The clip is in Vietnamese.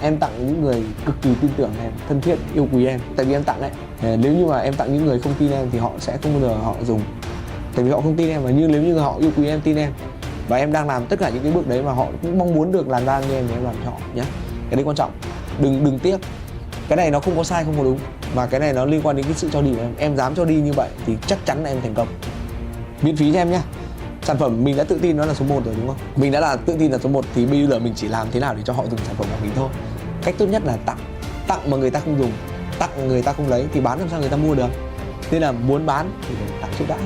em tặng những người cực kỳ tin tưởng em, thân thiết, yêu quý em. Tại vì em tặng ấy, nếu như mà em tặng những người không tin em thì họ sẽ không bao giờ họ dùng. Tại vì họ không tin em, và nếu như họ yêu quý em, tin em và em đang làm tất cả những cái bước đấy mà họ cũng mong muốn được làm ra như em thì em làm cho họ nhé. Cái đấy quan trọng. Đừng tiếc. Cái này nó không có sai, không có đúng, và cái này nó liên quan đến cái sự cho đi của em. Em dám cho đi như vậy thì chắc chắn là em thành công. Miễn phí cho em nhé. Sản phẩm mình đã tự tin nó là số 1 rồi đúng không? Mình đã là tự tin là số 1 thì bây giờ mình chỉ làm thế nào để cho họ dùng sản phẩm của mình thôi. Cách tốt nhất là tặng mà người ta không dùng, tặng người ta không lấy thì bán làm sao người ta mua được. Nên là muốn bán thì phải tặng trước đã.